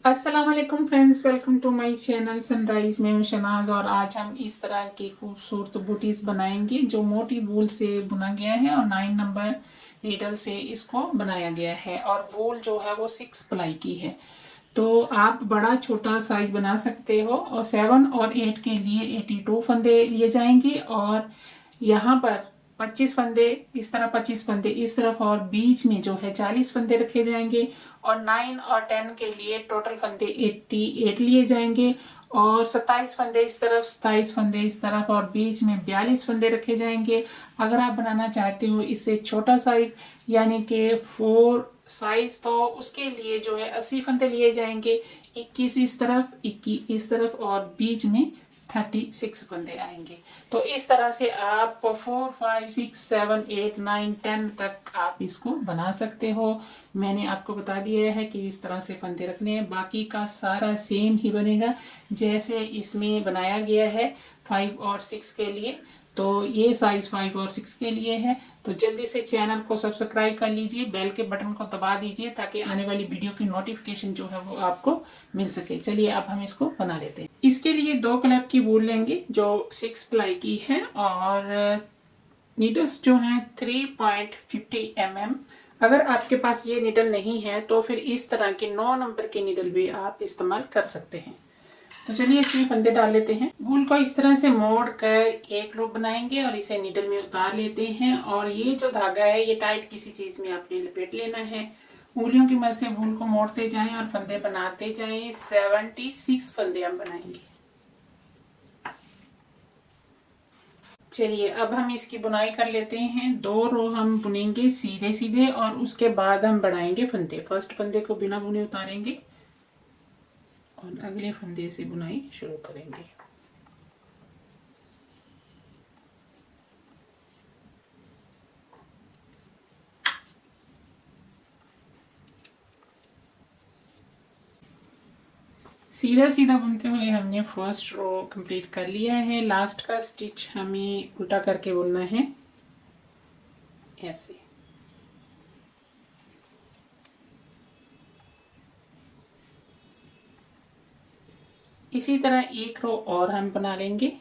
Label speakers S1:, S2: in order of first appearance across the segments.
S1: अस्सलाम वालेकुम friends, welcome to my channel Sunrise. मैं हूं शनाज और आज हम इस तरह की खूबसूरत बूटीज बनाएंगे जो मोटी वूल से बुना गया है और 9 नंबर नीडल से इसको बनाया गया है और वूल जो है वो 6 प्लाई की है। तो आप बड़ा छोटा साइज बना सकते हो और 7 और 8 के लिए 82 फंदे लिए जाएंगे और यहाँ पर 25 फंदे इस तरफ, 25 फंदे इस तरफ और बीच में जो है 40 फंदे रखे जाएंगे और 9 और 10 के लिए टोटल फंदे 88 लिए जाएंगे और 27 फंदे इस तरफ, 27 फंदे इस तरफ और बीच में 42 फंदे रखे जाएंगे। अगर आप बनाना चाहते हो इससे छोटा साइज यानी कि 4 साइज तो उसके लिए जो है 80 फंदे लिए जाएंगे। 21 इस तरफ, 21 इस तरफ और बीच में 36 फंदे आएंगे। तो इस तरह से आप 4, 5, 6, 7, 8, 9, 10 तक आप इसको बना सकते हो। मैंने आपको बता दिया है कि इस तरह से फंदे रखने हैं, बाकी का सारा सेम ही बनेगा जैसे इसमें बनाया गया है 5 और 6 के लिए। तो ये साइज 5 और 6 के लिए है। तो जल्दी से चैनल को सब्सक्राइब कर लीजिए, बेल के बटन को दबा दीजिए ताकि आने वाली वीडियो की नोटिफिकेशन जो है वो आपको मिल सके। चलिए अब हम इसको बना लेते हैं। इसके लिए 2 कलर की वूल लेंगे जो 6 प्लाई की है और नीडल्स जो हैं 3.50 mm। अगर आपके पास ये नीडल नहीं है तो फिर इस तरह के 9 नंबर के नीडल भी आप इस्तेमाल कर सकते हैं। तो चलिए इसमें फंदे डाल लेते हैं। वूल को इस तरह से मोड़ कर एक लूप बनाएंगे और इसे नीडल में उतार लेते हैं और ये जो धागा है ये टाइट किसी चीज में आपने लपेट लेना है। उंगलियों की मदद से वूल को मोड़ते जाएं और फंदे बनाते जाएं। 76 फंदे हम बनाएंगे। चलिए अब हम इसकी बुनाई कर लेते हैं। 2 रो हम बुनेंगे सीधे सीधे और उसके बाद हम बढ़ाएंगे फंदे। फर्स्ट फंदे को बिना बुने उतारेंगे और अगले फंदे से बुनाई शुरू करेंगे। सीधा सीधा बुनते हुए हमने फर्स्ट रो कंप्लीट कर लिया है। लास्ट का स्टिच हमें उल्टा करके बुनना है ऐसे। इसी तरह एक रो और हम बना लेंगे।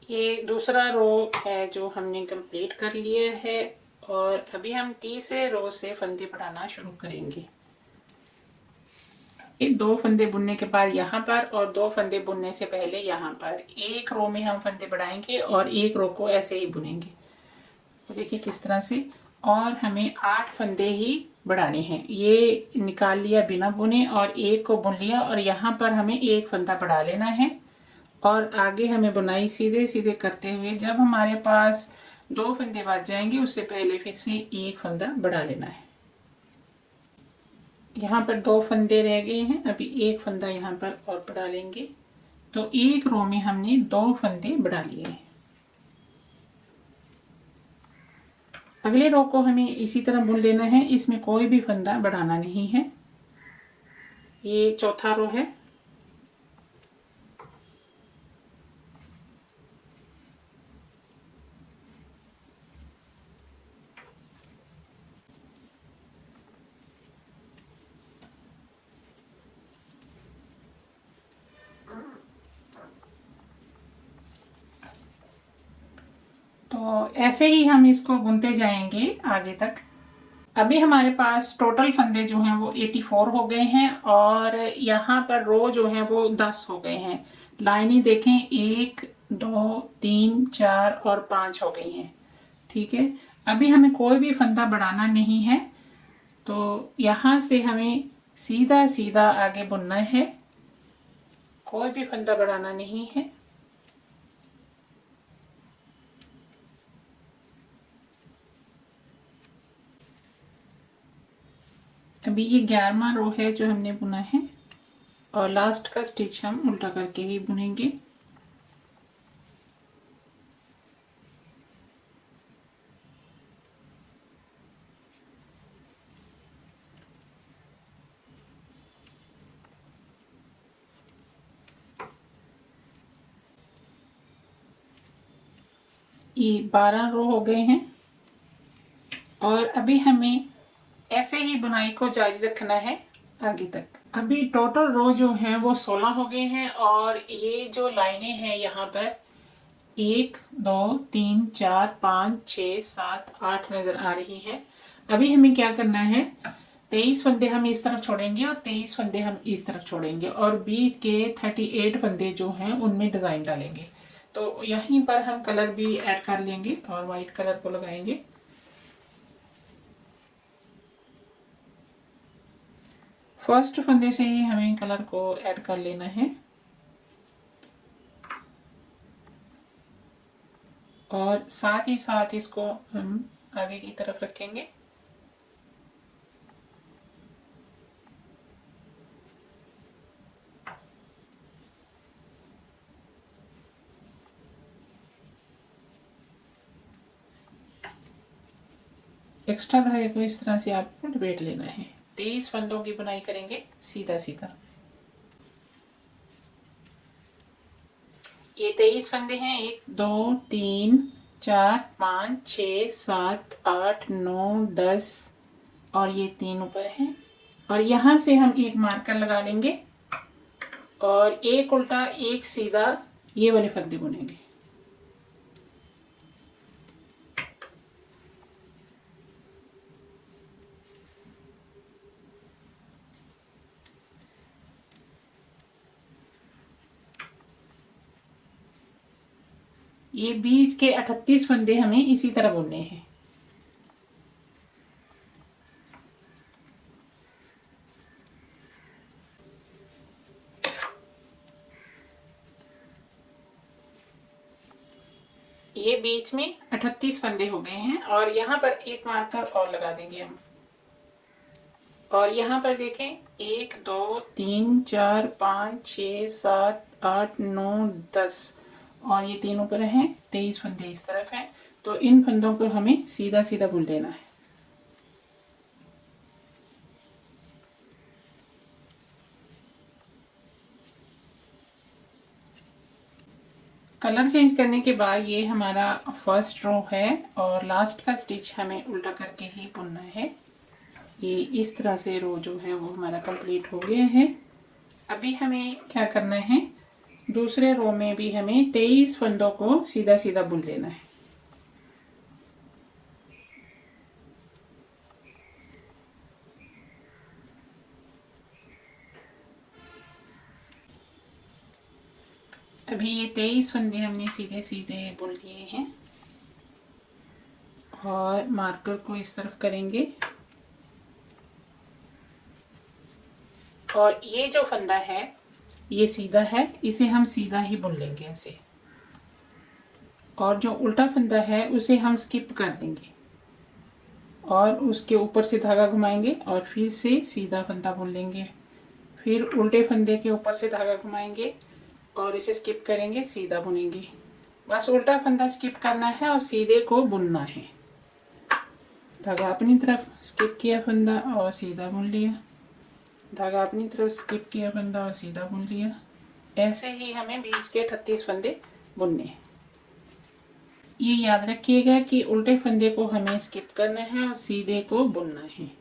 S1: ये दूसरा रो है जो हमने कंप्लीट कर लिया है और अभी हम तीसरे रो से फंदे बढ़ाना शुरू करेंगे। ये 2 फंदे बुनने के बाद यहाँ पर और 2 फंदे बुनने से पहले यहाँ पर एक रो में हम फंदे बढ़ाएंगे और एक रो को ऐसे ही बुनेंगे। तो देखिए किस तरह से। और हमें 8 फंदे ही बढ़ाने हैं। ये निकाल लिया बिना बुने और एक को बुन लिया और यहाँ पर हमें एक फंदा बढ़ा लेना है और आगे हमें बुनाई सीधे सीधे करते हुए जब हमारे पास 2 फंदे बच जाएंगे उससे पहले फिर से एक फंदा बढ़ा लेना है। यहाँ पर 2 फंदे रह गए हैं, अभी एक फंदा यहाँ पर और बढ़ा लेंगे। तो एक रो में हमने 2 फंदे बढ़ा लिए हैं। अगले रो को हमें इसी तरह बुन लेना है, इसमें कोई भी फंदा बढ़ाना नहीं है। ये चौथा रो है। तो ऐसे ही हम इसको बुनते जाएंगे आगे तक। अभी हमारे पास टोटल फंदे जो हैं वो 84 हो गए हैं और यहाँ पर रो जो हैं वो 10 हो गए हैं। लाइनें देखें, 1, 2, 3, 4 और 5 हो गई हैं। ठीक है, अभी हमें कोई भी फंदा बढ़ाना नहीं है। तो यहाँ से हमें सीधा सीधा आगे बुनना है, कोई भी फंदा बढ़ाना नहीं है। अभी ये 11वां रो है जो हमने बुना है और लास्ट का स्टिच हम उल्टा करके ही बुनेंगे। ये 12 रो हो गए हैं और अभी हमें ऐसे ही बुनाई को जारी रखना है आगे तक। अभी टोटल रो जो है वो 16 हो गए हैं और ये जो लाइनें हैं यहाँ पर 1 2 3 4 5 6 7 8 नजर आ रही है। अभी हमें क्या करना है, 23 फंदे हम इस तरफ छोड़ेंगे और 23 फंदे हम इस तरफ छोड़ेंगे और बीच के 38 फंदे जो हैं उनमें डिजाइन डालेंगे। तो यहीं पर हम कलर भी ऐड कर लेंगे और वाइट कलर को लगाएंगे। फर्स्ट फंदे से ही हमें कलर को ऐड कर लेना है और साथ ही साथ इसको हम आगे की तरफ रखेंगे। एक्स्ट्रा धागे को इस तरह से आपको लपेट लेना है। 23 फंदों की बुनाई करेंगे सीधा सीधा। ये 23 फंदे हैं, 1 2 3 4 5 6 7 8 9 10 और ये 3 ऊपर हैं और यहाँ से हम एक मार्कर लगा लेंगे और एक उल्टा एक सीधा ये वाले फंदे बुनेंगे। ये बीच के 38 फंदे हमें इसी तरह बुनने हैं। ये बीच में 38 फंदे हो गए हैं और यहाँ पर एक मार्कर और लगा देंगे हम। और यहाँ पर देखें 1 2 3 4 5 6 7 8 9 10 और ये 3 ऊपर हैं, 23 फंदे इस तरफ हैं। तो इन फंदों को हमें सीधा सीधा बुन लेना है। कलर चेंज करने के बाद ये हमारा फर्स्ट रो है और लास्ट का स्टिच हमें उल्टा करके ही बुनना है। ये इस तरह से रो जो है वो हमारा कंप्लीट हो गया है। अभी हमें क्या करना है, दूसरे रो में भी हमें 23 फंदों को सीधा सीधा बुन लेना है। अभी ये 23 फंदे हमने सीधे सीधे बुन लिए हैं और मार्कर को इस तरफ करेंगे और ये जो फंदा है ये सीधा है, इसे हम सीधा ही बुन लेंगे ऐसे। और जो उल्टा फंदा है उसे हम स्किप कर देंगे और उसके ऊपर से धागा घुमाएंगे और फिर से सीधा फंदा बुन लेंगे। फिर उल्टे फंदे के ऊपर से धागा घुमाएंगे और इसे स्किप करेंगे, सीधा बुनेंगे। बस उल्टा फंदा स्किप करना है और सीधे को बुनना है। धागा अपनी तरफ स्किप किया फंदा और सीधा बुन लिया, धागा अपनी तरफ स्किप किया फंदा और सीधा बुन लिया। ऐसे ही हमें बीच के 38 फंदे बुनने हैं। ये याद रखिएगा कि उल्टे फंदे को हमें स्किप करना है और सीधे को बुनना है।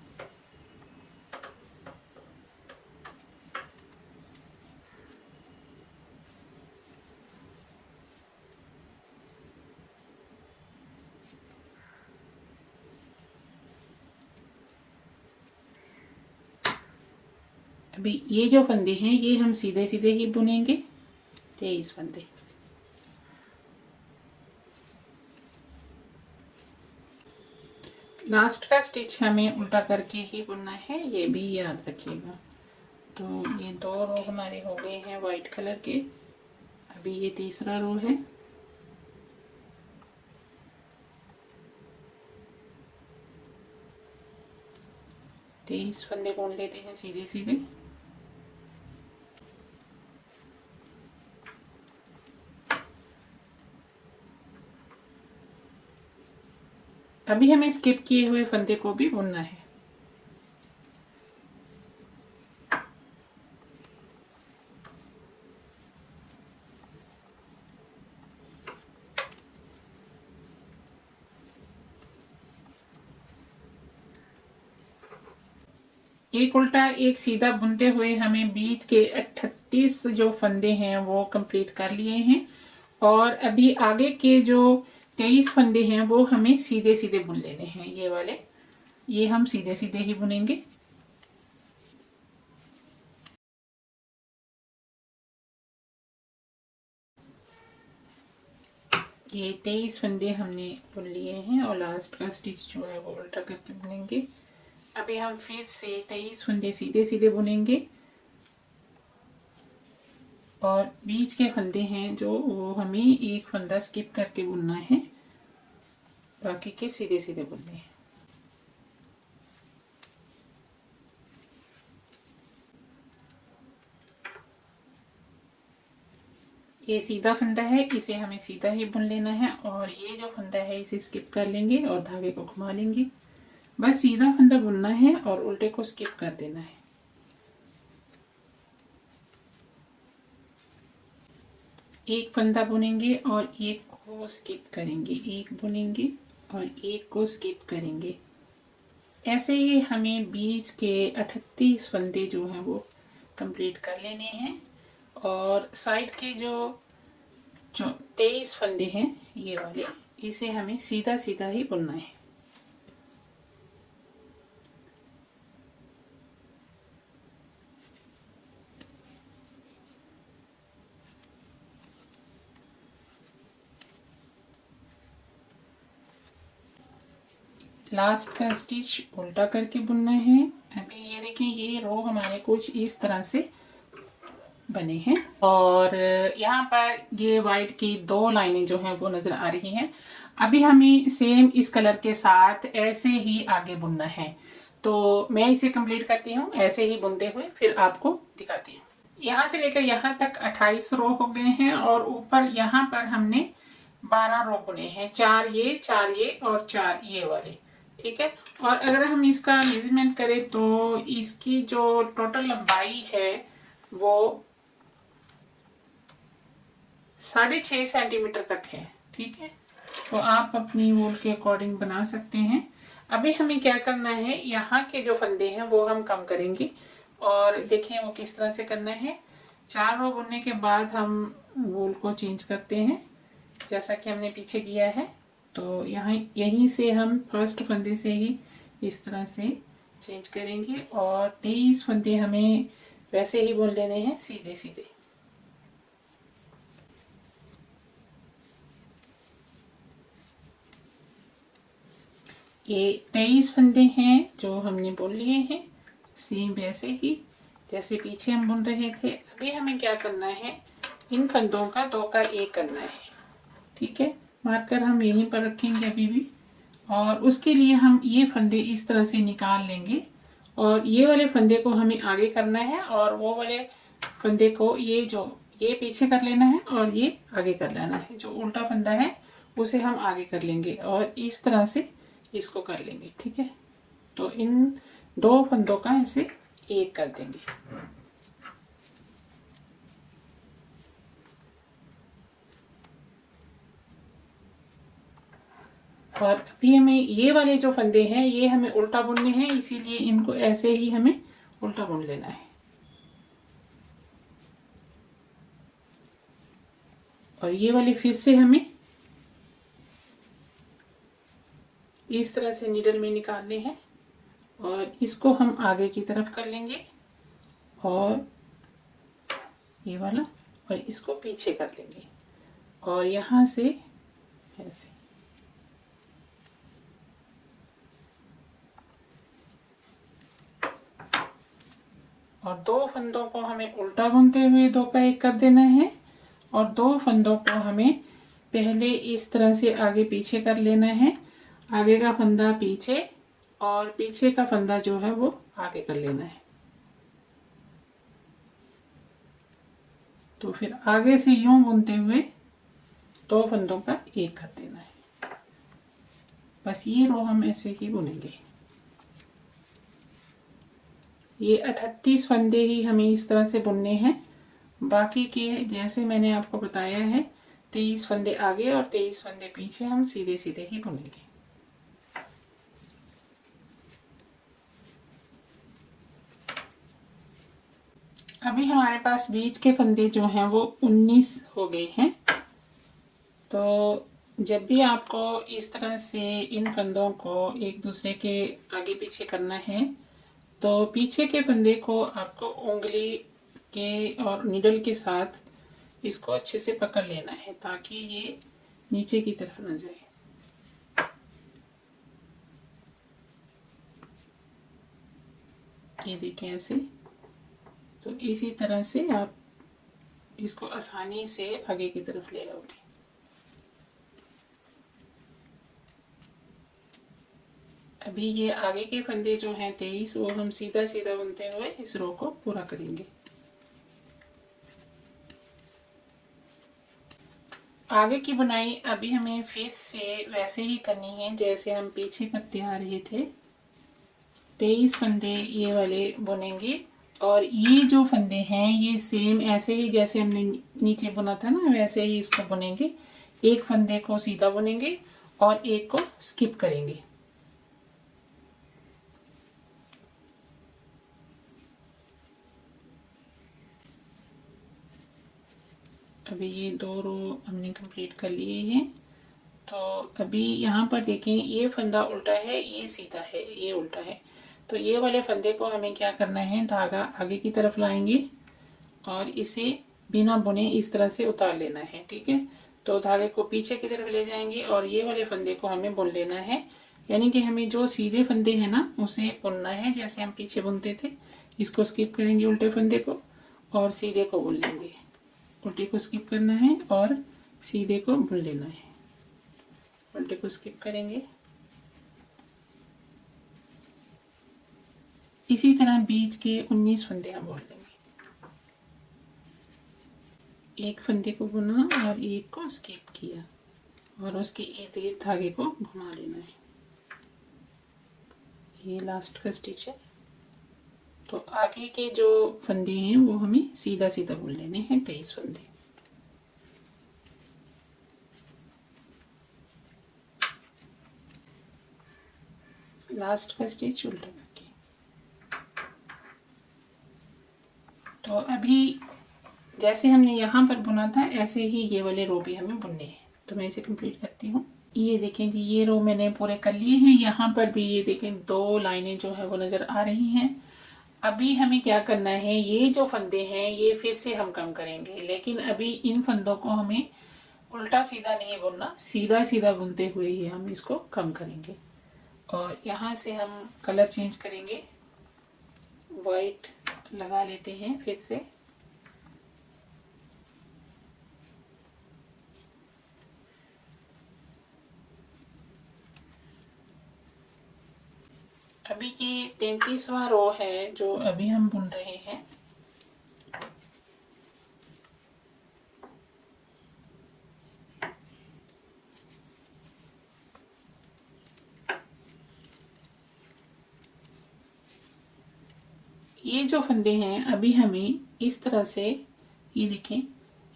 S1: अभी ये जो फंदे हैं ये हम सीधे सीधे ही बुनेंगे, 23 फंदे। लास्ट का स्टिच हमें उल्टा करके ही बुनना है, ये भी याद रखिएगा। तो ये 2 रो हमारे हो गए हैं वाइट कलर के। अभी ये तीसरा रो है। तेईस फंदे बुन लेते हैं सीधे सीधे। अभी हमें स्किप किए हुए फंदे को भी बुनना है। एक उल्टा एक सीधा बुनते हुए हमें बीच के 38 जो फंदे हैं वो कंप्लीट कर लिए हैं, और अभी आगे के जो 23 फंदे हैं वो हमें सीधे सीधे बुन लेने हैं। ये वाले, ये हम सीधे सीधे ही बुनेंगे। ये 23 फंदे हमने बुन लिए हैं और लास्ट का स्टिच जो है वो उल्टा करके बुनेंगे। अभी हम फिर से 23 फंदे सीधे सीधे बुनेंगे और बीच के फंदे हैं जो वो हमें एक फंदा स्किप करके बुनना है, बाकी के सीधे सीधे बुनने हैं। ये सीधा फंदा है, इसे हमें सीधा ही बुन लेना है, और ये जो फंदा है इसे स्किप कर लेंगे और धागे को घुमा लेंगे। बस सीधा फंदा बुनना है और उल्टे को स्किप कर देना है। एक फंदा बुनेंगे और एक को स्किप करेंगे, एक बुनेंगे और एक को स्किप करेंगे। ऐसे ही हमें बीच के 38 फंदे जो हैं वो कंप्लीट कर लेने हैं, और साइड के जो 23 फंदे हैं ये वाले, इसे हमें सीधा सीधा ही बुनना है। लास्ट का स्टिच उल्टा करके बुनना है। अभी ये देखिए, ये रो हमारे कुछ इस तरह से बने हैं, और यहाँ पर ये वाइट की 2 लाइनें जो हैं वो नजर आ रही हैं। अभी हमें सेम इस कलर के साथ ऐसे ही आगे बुनना है, तो मैं इसे कंप्लीट करती हूँ ऐसे ही बुनते हुए, फिर आपको दिखाती हूँ। यहाँ से लेकर यहाँ तक 28 रो हो गए हैं, और ऊपर यहाँ पर हमने 12 रो बुने हैं, 4 ये और 4 ये वाले। ठीक है, और अगर हम इसका मेजरमेंट करें तो इसकी जो टोटल लंबाई है वो 6.5 सेंटीमीटर तक है। ठीक है, तो आप अपनी वूल के अकॉर्डिंग बना सकते हैं। अभी हमें क्या करना है, यहाँ के जो फंदे हैं वो हम कम करेंगे, और देखिए वो किस तरह से करना है। 4 रो बुनने के बाद हम वूल को चेंज करते हैं, जैसा कि हमने पीछे किया है। तो यहाँ यहीं से हम फर्स्ट फंदे से ही इस तरह से चेंज करेंगे, और 23 फंदे हमें वैसे ही बुन लेने हैं सीधे सीधे। ये 23 फंदे हैं जो हमने बुन लिए हैं, सेम वैसे ही जैसे पीछे हम बुन रहे थे। अभी हमें क्या करना है, इन फंदों का 2 का 1 करना है। ठीक है, मार्कर हम यहीं पर रखेंगे अभी भी, और उसके लिए हम ये फंदे इस तरह से निकाल लेंगे, और ये वाले फंदे को हमें आगे करना है, और वो वाले फंदे को ये पीछे कर लेना है और ये आगे कर लेना है। जो उल्टा फंदा है उसे हम आगे कर लेंगे और इस तरह से इसको कर लेंगे। ठीक है, तो इन 2 फंदों का ऐसे 1 कर देंगे। और अभी हमें ये वाले जो फंदे हैं ये हमें उल्टा बुनने हैं, इसीलिए इनको ऐसे ही हमें उल्टा बुन लेना है। और ये वाले फिर से हमें इस तरह से नीडल में निकालने हैं, और इसको हम आगे की तरफ कर लेंगे, और ये वाला, और इसको पीछे कर लेंगे, और यहाँ से ऐसे। और 2 फंदों को हमें उल्टा बुनते हुए 2 का 1 कर देना है, और 2 फंदों को हमें पहले इस तरह से आगे पीछे कर लेना है। आगे का फंदा पीछे और पीछे का फंदा जो है वो आगे कर लेना है। तो फिर आगे से यूं बुनते हुए 2 फंदों का 1 कर देना है। बस ये रो हम ऐसे ही बुनेंगे। ये 38 फंदे ही हमें इस तरह से बुनने हैं, बाकी के जैसे मैंने आपको बताया है 23 फंदे आगे और 23 फंदे पीछे हम सीधे सीधे ही बुनेंगे। अभी हमारे पास बीच के फंदे जो हैं वो 19 हो गए हैं। तो जब भी आपको इस तरह से इन फंदों को एक दूसरे के आगे पीछे करना है तो पीछे के फंदे को आपको उंगली के और निडल के साथ इसको अच्छे से पकड़ लेना है ताकि ये नीचे की तरफ ना जाए। ये देखें ऐसे। तो इसी तरह से आप इसको आसानी से आगे की तरफ ले आओगे। अभी ये आगे के फंदे जो हैं 23 वो हम सीधा सीधा बुनते हुए इस रो को पूरा करेंगे। आगे की बुनाई अभी हमें फिर से वैसे ही करनी है जैसे हम पीछे करते आ रहे थे। 23 फंदे ये वाले बुनेंगे और ये जो फंदे हैं ये सेम ऐसे ही जैसे हमने नीचे बुना था ना वैसे ही इसको बुनेंगे। एक फंदे को सीधा बुनेंगे और एक को स्किप करेंगे। अभी ये 2 रो हमने कंप्लीट कर लिए हैं। तो अभी यहाँ पर देखें ये फंदा उल्टा है, ये सीधा है, ये उल्टा है। तो ये वाले फंदे को हमें क्या करना है, धागा आगे की तरफ लाएंगे और इसे बिना बुने इस तरह से उतार लेना है। ठीक है, तो धागे को पीछे की तरफ ले जाएंगे और ये वाले फंदे को हमें बुन लेना है। यानी कि हमें जो सीधे फंदे हैं ना उसे बुनना है जैसे हम पीछे बुनते थे। इसको स्किप करेंगे उल्टे फंदे को और सीधे को बुन लेंगे। उल्टे को स्किप करना है और सीधे को बुन लेना है। उल्टे को स्किप करेंगे। इसी तरह बीच के 19 फंदे हम बुन लेंगे। एक फंदे को बुना और एक को स्किप किया और उसके इर्द गिर्द धागे को घुमा लेना है। ये लास्ट का स्टिच है। तो आगे के जो फंदे हैं वो हमें सीधा सीधा बुन लेने हैं, 23 फंदे। लास्ट का स्टिच उल्टा करके। तो अभी जैसे हमने यहाँ पर बुना था ऐसे ही ये वाले रो भी हमें बुनने हैं। तो मैं इसे कंप्लीट करती हूँ। ये देखें जी, ये रो मैंने पूरे कर लिए हैं। यहाँ पर भी ये देखें 2 लाइनें जो है वो नज़र आ रही हैं। अभी हमें क्या करना है, ये जो फंदे हैं ये फिर से हम कम करेंगे, लेकिन अभी इन फंदों को हमें उल्टा सीधा नहीं बुनना, सीधा सीधा बुनते हुए ही हम इसको कम करेंगे। और यहाँ से हम कलर चेंज करेंगे, वाइट लगा लेते हैं फिर से। अभी ये 33वां रो है जो अभी हम बुन रहे हैं। ये जो फंदे हैं अभी हमें इस तरह से, ये देखें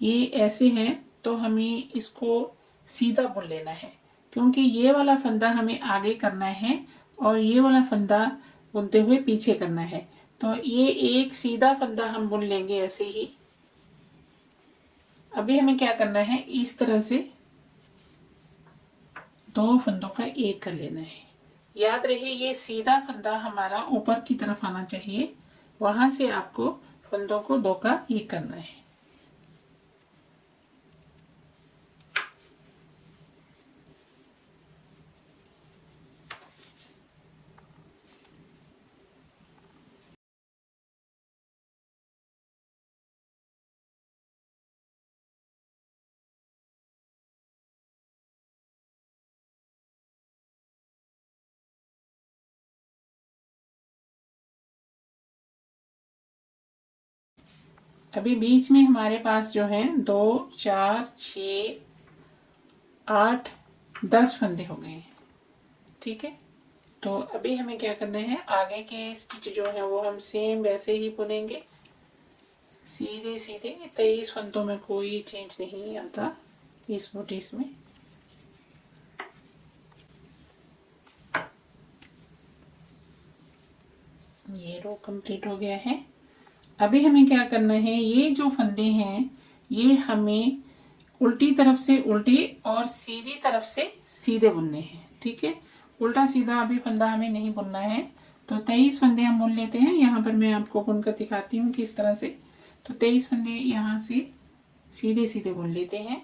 S1: ये ऐसे है तो हमें इसको सीधा बुन लेना है क्योंकि ये वाला फंदा हमें आगे करना है और ये वाला फंदा बुनते हुए पीछे करना है। तो ये एक सीधा फंदा हम बुन लेंगे ऐसे ही। अभी हमें क्या करना है, इस तरह से 2 फंदों का एक कर लेना है। याद रहे ये सीधा फंदा हमारा ऊपर की तरफ आना चाहिए, वहां से आपको फंदों को 2 का एक करना है। अभी बीच में हमारे पास जो है 2 4 6 8 10 फंदे हो गए हैं। ठीक है, तो अभी हमें क्या करना है, आगे के स्टिच जो है वो हम सेम वैसे ही बुनेंगे, सीधे सीधे। 23 फंदों में कोई चेंज नहीं आता इस बूटीस में। ये रो कंप्लीट हो गया है। अभी हमें क्या करना है, ये जो फंदे हैं ये हमें उल्टी तरफ से उल्टे और सीधी तरफ से सीधे बुनने हैं। ठीक है, उल्टा सीधा अभी फंदा हमें नहीं बुनना है। तो 23 फंदे हम बुन लेते हैं। यहाँ पर मैं आपको बुनकर दिखाती हूँ किस तरह से। तो 23 फंदे यहाँ से सीधे सीधे बुन लेते हैं।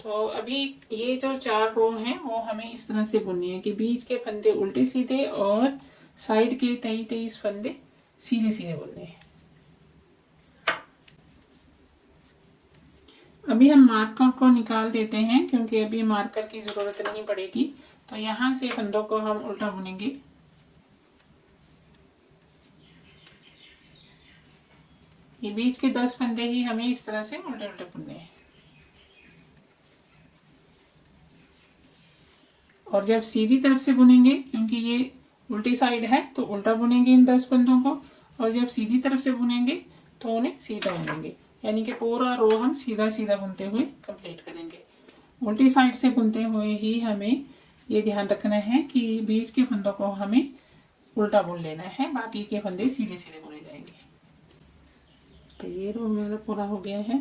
S1: तो अभी ये जो 4 रो हैं वो हमें इस तरह से बुनने हैं कि बीच के फंदे उल्टे सीधे और साइड के 23 फंदे सीधे सीधे बुनने हैं। अभी हम मार्कर को निकाल देते हैं क्योंकि अभी मार्कर की ज़रूरत नहीं पड़ेगी। तो यहाँ से फंदों को हम उल्टा बुनेंगे। ये बीच के 10 फंदे ही हमें इस तरह से उल्टे उल्टे बुनने हैं। और जब सीधी तरफ से बुनेंगे, क्योंकि ये उल्टी साइड है, तो उल्टा बुनेंगे इन 10 फंदों को। और जब सीधी तरफ से बुनेंगे तो उन्हें सीधा बुनेंगे, यानी कि पूरा रो हम सीधा सीधा बुनते हुए कंप्लीट करेंगे। उल्टी साइड से बुनते हुए ही हमें ये ध्यान रखना है कि बीच के फंदों को हमें उल्टा बुन लेना है, बाकी के फंदे सीधे सीधे बुने जाएंगे। तो ये रो मेरा पूरा हो गया है।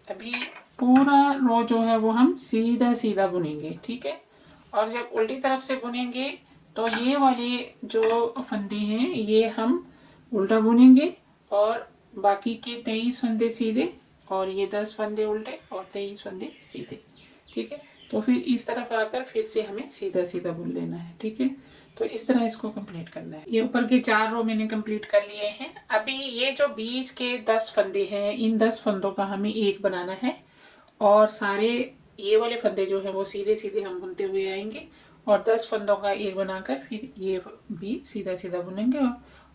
S1: अभी पूरा रो जो है वो हम सीधा सीधा बुनेंगे। ठीक है, और जब उल्टी तरफ से बुनेंगे तो ये वाले जो फंदे हैं ये हम उल्टा बुनेंगे और बाकी के 23 फंदे सीधे, और ये 10 फंदे उल्टे और 23 फंदे सीधे। ठीक है, तो फिर इस तरफ आकर फिर से हमें सीधा सीधा बुन लेना है। ठीक है, तो इस तरह इसको कंप्लीट करना है। ये ऊपर के 4 रो मैंने कंप्लीट कर लिए हैं। अभी ये जो बीच के 10 फंदे हैं, इन 10 फंदों का हमें एक बनाना है और सारे ये वाले फंदे जो हैं वो सीधे सीधे हम बुनते हुए आएंगे और 10 फंदों का एक बनाकर फिर ये भी सीधा सीधा बुनेंगे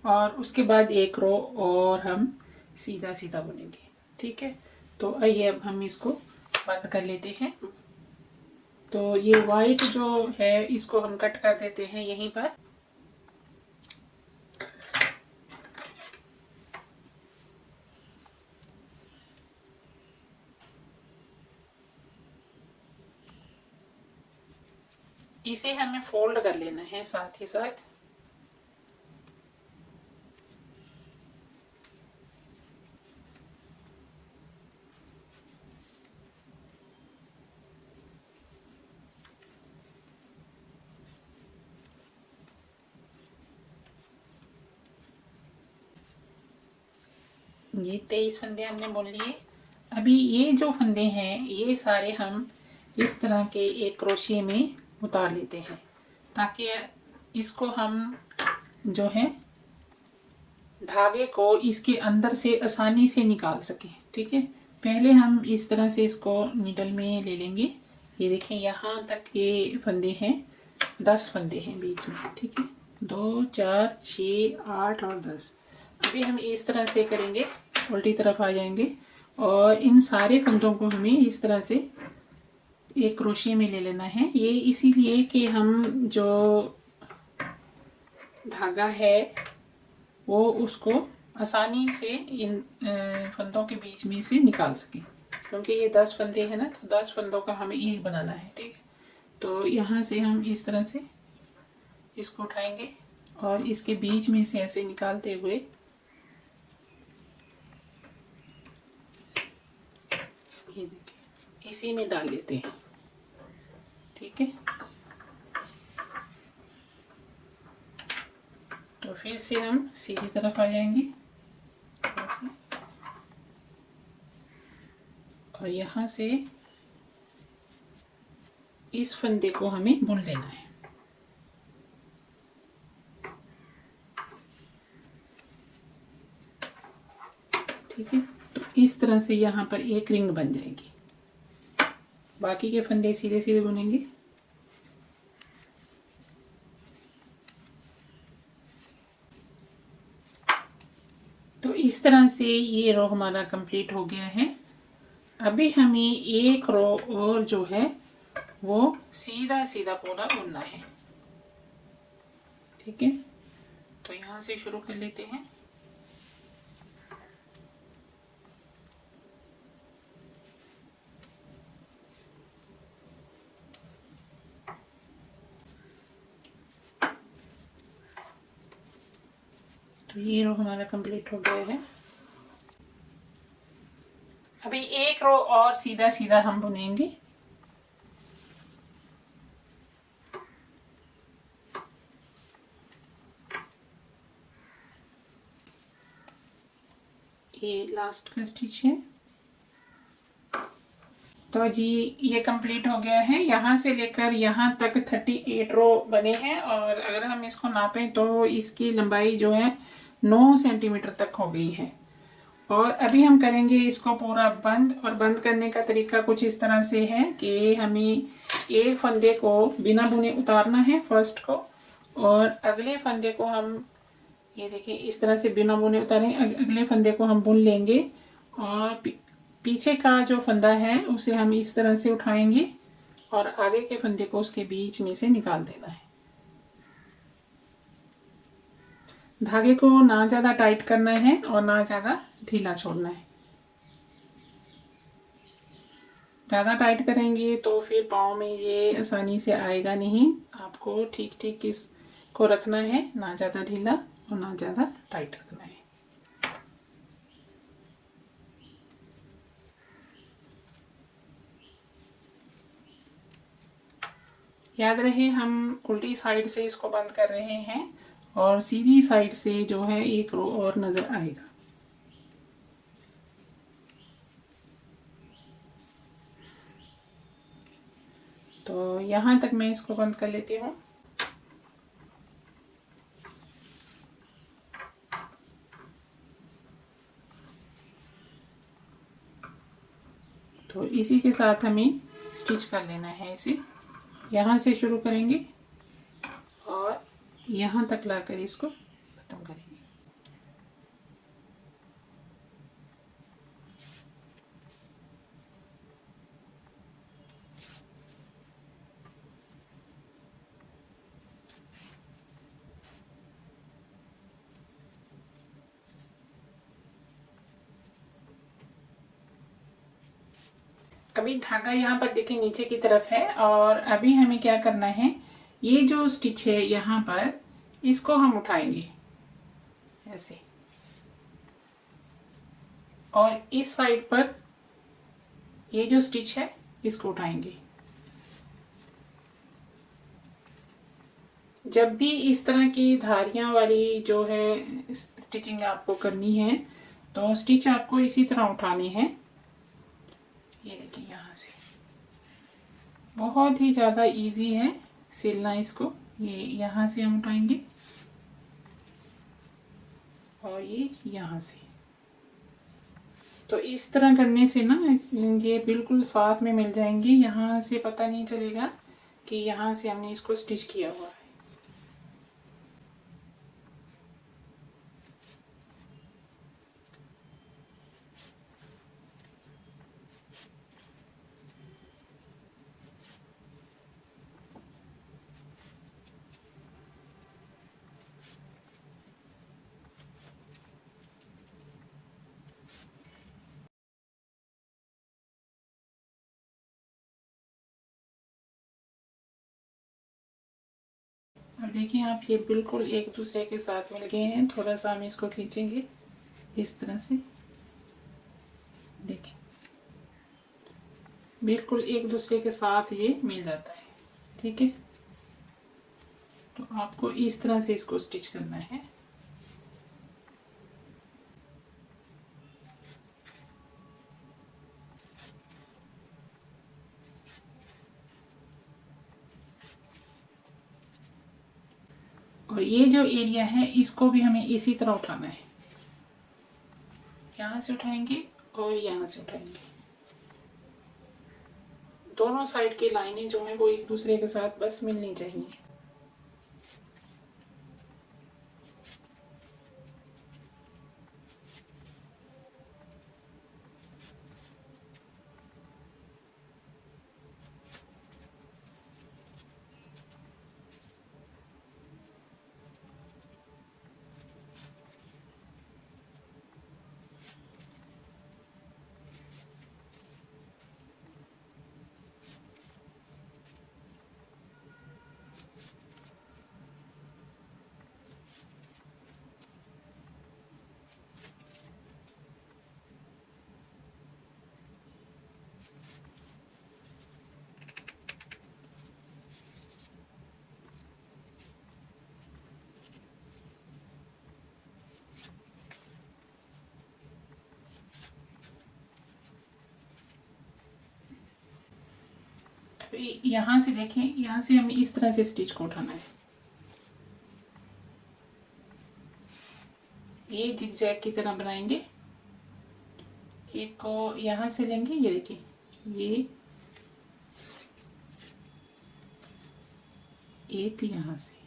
S1: और उसके बाद एक रो और हम सीधा सीधा बुनेंगे। ठीक है, तो आइए अब हम इसको बंद कर लेते हैं। तो ये वाइट जो है इसको हम कट कर देते हैं यहीं पर। इसे हमें फोल्ड कर लेना है साथ ही साथ। ये 23 फंदे हमने बुन लिए। अभी ये जो फंदे हैं ये सारे हम इस तरह के एक क्रोशिये में उतार लेते हैं ताकि इसको हम जो है धागे को इसके अंदर से आसानी से निकाल सकें। ठीक है, पहले हम इस तरह से इसको नीडल में ले लेंगे। ये देखें यहाँ तक ये फंदे हैं, 10 फंदे हैं बीच में। ठीक है, 2 4 6 8 और 10। अभी हम इस तरह से करेंगे, उल्टी तरफ आ जाएंगे और इन सारे फंदों को हमें इस तरह से एक क्रोशिये में ले लेना है। ये इसीलिए कि हम जो धागा है वो उसको आसानी से इन फंदों के बीच में से निकाल सकें, क्योंकि ये 10 फंदे हैं ना, तो 10 फंदों का हमें एक बनाना है। ठीक है, तो यहाँ से हम इस तरह से इसको उठाएंगे और इसके बीच में से ऐसे निकालते हुए ये देखिए इसी में डाल लेते हैं। ठीक है, तो फिर से हम सीधी तरफ आ जाएंगे ऐसे और यहाँ से इस फंदे को हमें बुन लेना है। ठीक है, तो इस तरह से यहाँ पर एक रिंग बन जाएगी। बाकी के फंदे सीधे सीधे बुनेंगे। तो इस तरह से ये रो हमारा कंप्लीट हो गया है। अभी हमें एक रो और जो है वो सीधा सीधा पूरा बुनना है। ठीक है, तो यहाँ से शुरू कर लेते हैं। तो ये रो हमारा कंप्लीट हो गया है। अभी एक रो और सीधा सीधा हम बुनेंगे। ये लास्ट का स्टिच है। तो जी ये कंप्लीट हो गया है। यहाँ से लेकर यहाँ तक 38 रो बने हैं और अगर हम इसको नापें तो इसकी लंबाई जो है 9 सेंटीमीटर तक हो गई है। और अभी हम करेंगे इसको पूरा बंद, और बंद करने का तरीका कुछ इस तरह से है कि हमें एक फंदे को बिना बुने उतारना है फर्स्ट को, और अगले फंदे को हम ये देखिए इस तरह से बिना बुने उतारेंगे, अगले फंदे को हम बुन लेंगे और पीछे का जो फंदा है उसे हम इस तरह से उठाएंगे और आगे के फंदे को उसके बीच में से निकाल देना है। धागे को ना ज़्यादा टाइट करना है और ना ज़्यादा ढीला छोड़ना है। ज़्यादा टाइट करेंगे तो फिर पाँव में ये आसानी से आएगा नहीं। आपको ठीक ठीक इसको रखना है, ना ज़्यादा ढीला और ना ज़्यादा टाइट रखना है। याद रहे हम उल्टी साइड से इसको बंद कर रहे हैं और सीधी साइड से जो है एक रो और नज़र आएगा। तो यहाँ तक मैं इसको बंद कर लेती हूँ। तो इसी के साथ हमें स्टिच कर लेना है। इसे यहाँ से शुरू करेंगे और यहाँ तक लाकर इसको खत्म करेंगे। अभी धागा यहाँ पर देखिए नीचे की तरफ है और अभी हमें क्या करना है, ये जो स्टिच है यहाँ पर इसको हम उठाएंगे ऐसे, और इस साइड पर ये जो स्टिच है इसको उठाएंगे। जब भी इस तरह की धारियां वाली जो है स्टिचिंग आपको करनी है तो स्टिच आपको इसी तरह उठानी है। ये देखिए यहाँ से बहुत ही ज़्यादा इजी है सिलना इसको। ये यहाँ से हम उठाएंगे और ये यहाँ से। तो इस तरह करने से ना ये बिल्कुल साथ में मिल जाएंगे, यहाँ से पता नहीं चलेगा कि यहाँ से हमने इसको स्टिच किया हुआ है। और देखिए आप ये बिल्कुल एक दूसरे के साथ मिल गए हैं। थोड़ा सा हम इसको खींचेंगे इस तरह से, देखिए बिल्कुल एक दूसरे के साथ ये मिल जाता है। ठीक है, तो आपको इस तरह से इसको स्टिच करना है। और ये जो एरिया है इसको भी हमें इसी तरह उठाना है। यहाँ से उठाएंगे और यहाँ से उठाएंगे। दोनों साइड की लाइनें जो हैं वो एक दूसरे के साथ बस मिलनी चाहिए। अभी यहाँ से देखें, यहाँ से हमें इस तरह से स्टिच को उठाना है। ये जिगजैग की तरह बनाएंगे। एक को यहाँ से लेंगे, ये देखिए, ये एक यहाँ से,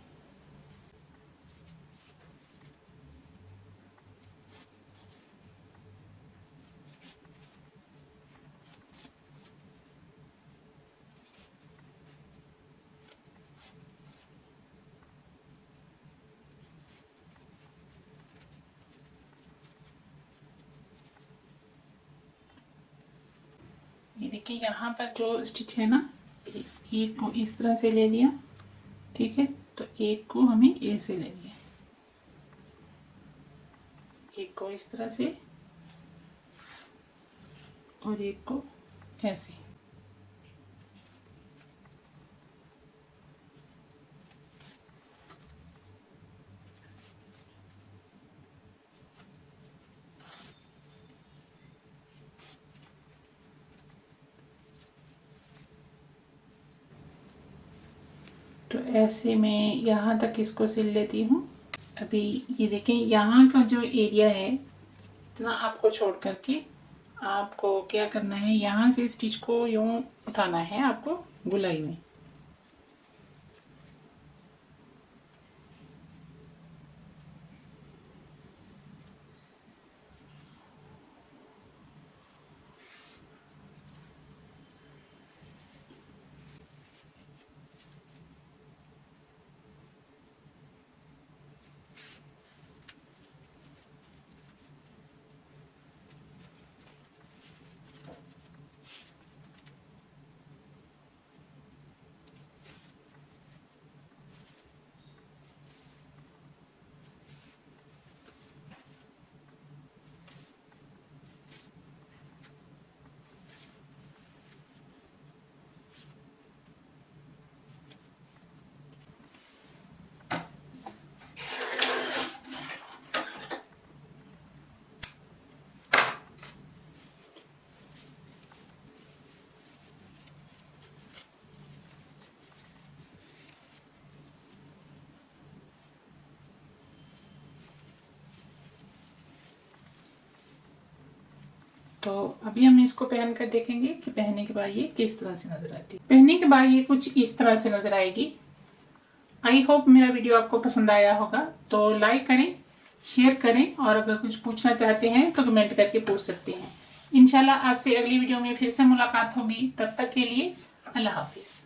S1: ये देखिए यहाँ पर जो स्टिच है ना, एक को इस तरह से ले लिया, ठीक है। तो एक को हमें ऐसे ले लिया, एक को इस तरह से और एक को ऐसे। तो ऐसे मैं यहाँ तक इसको सिल लेती हूँ। अभी ये देखें, यहाँ का जो एरिया है इतना आपको छोड़ करके आपको क्या करना है, यहाँ से स्टिच को यूँ उठाना है आपको गुलाई में। तो अभी हम इसको पहन कर देखेंगे कि पहनने के बाद ये किस तरह से नजर आती है। पहनने के बाद ये कुछ इस तरह से नजर आएगी। आई होप मेरा वीडियो आपको पसंद आया होगा, तो लाइक करें, शेयर करें और अगर कुछ पूछना चाहते हैं तो कमेंट करके पूछ सकते हैं। इंशाल्लाह आपसे अगली वीडियो में फिर से मुलाकात होगी। तब तक के लिए अल्लाह हाफिज।